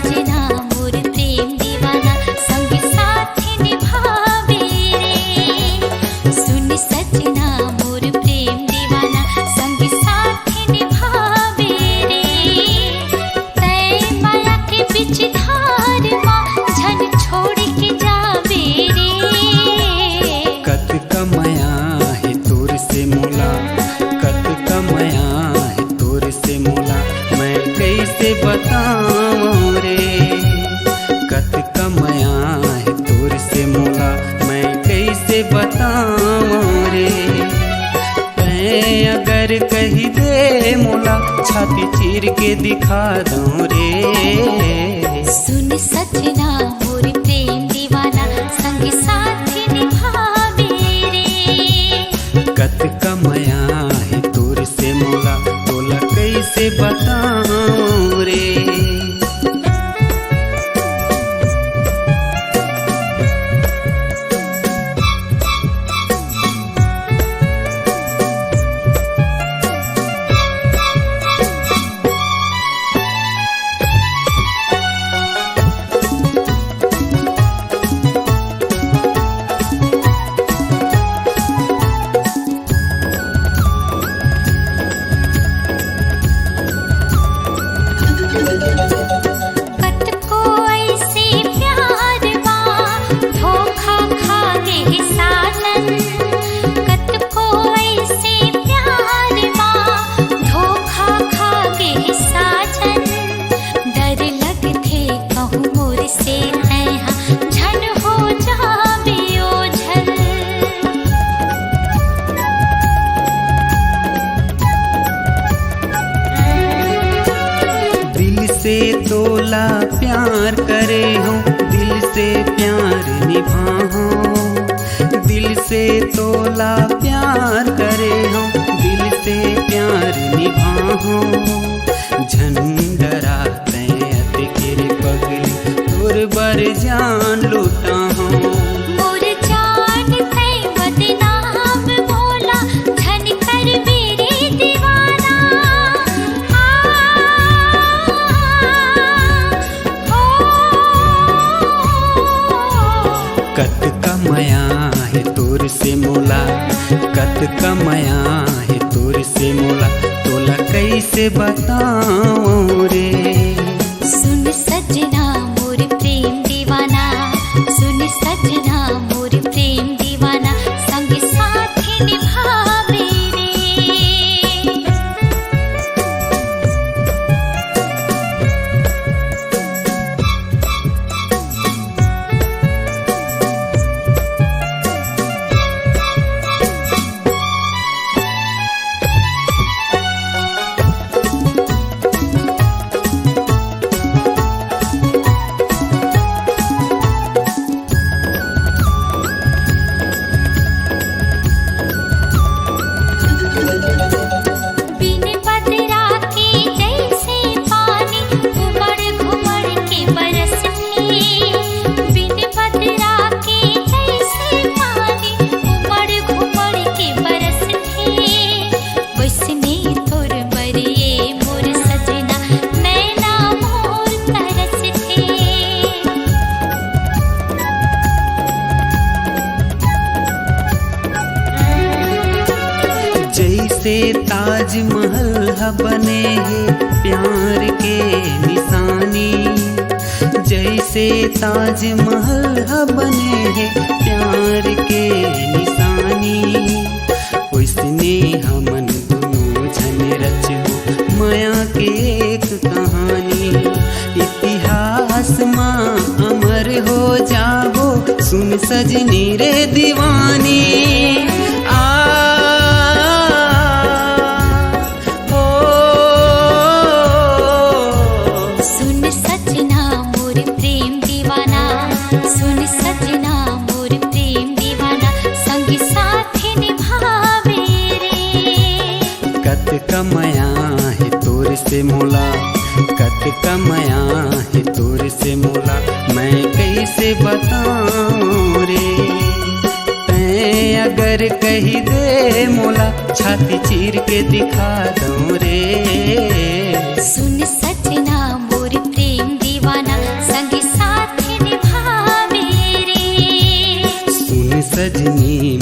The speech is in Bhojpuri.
सजना मोर प्रेम दीवाना संग साथी निभावे रे। सुन सजना मोर प्रेम दीवाना संग साथी निभावे रे। तय माया के बीच धार माँ झन छोड़ के जावे रे। कत कमया है तोर से मोला, कत कमया है तोर से मोला, मैं कैसे बताऊं रे। कत कमया है तोर से मोला, मैं कैसे बताऊं रे। मैं अगर कही दे मोला, छाती चीर के दिखा दूं रे। सुन सजना मोर प्रेम दीवाना संग साथी निभावे रे। कत कमया है तोर से मोला, तोला कैसे बताऊं रे। कत को ऐसे प्यार माँ धोखा खा गे साजन। कत को ऐसे प्यार माँ धोखा खा गे साजन। डर लगथे कहूँ मोर से तैहा झन हो जावे ओझल। दिल से तोला प्यार करे हो, दिल से प्यार निभाओ। दिल से तोला प्यार करे हो, दिल से प्यार निभाओ। झन डरा तैत गिर पगली, तोर बर जान लूटा हो। मोर जान थे बदनाम भोला झन कर मेरे दीवाना। कत कमया है तोर से मोला, कत कमया है तोर से मोला, तोला कैसे बताऊं रे। सुन सजना मोर प्रेम दीवाना, सुन सजना मोर प्रेम दीवाना संग साथी निभावे रे। बिन बदरा के जैसे पानी घुमड़ घुमड़ के बरसथे। बिन बदरा के जैसे पानी घुमड़ घुमड़ के बरसथे। वैसने तोर बरिए मोर सजना नैना मोर तरसथे। जैसे ताजमहल बने हैं प्यार के निशानी। जैसे ताजमहल बने हैं प्यार के निशानी। उसने हमन दोनों झन रचो माया के एक कहानी। इतिहास माँ अमर हो जाबो, सुन सजनी रे दीवानी। सुन सजना मोर प्रेम दीवाना, सुन सजना मोर प्रेम दीवाना संग साथी निभावे रे। कत कमया है तोर से मोला, कत कमया है तोर से मोला, मैं कैसे बताऊं रे। तैं अगर कही दे मोला, छाती चीर के दिखा दूं रे। सुन सजना मोर प्रेम दीवाना सजनी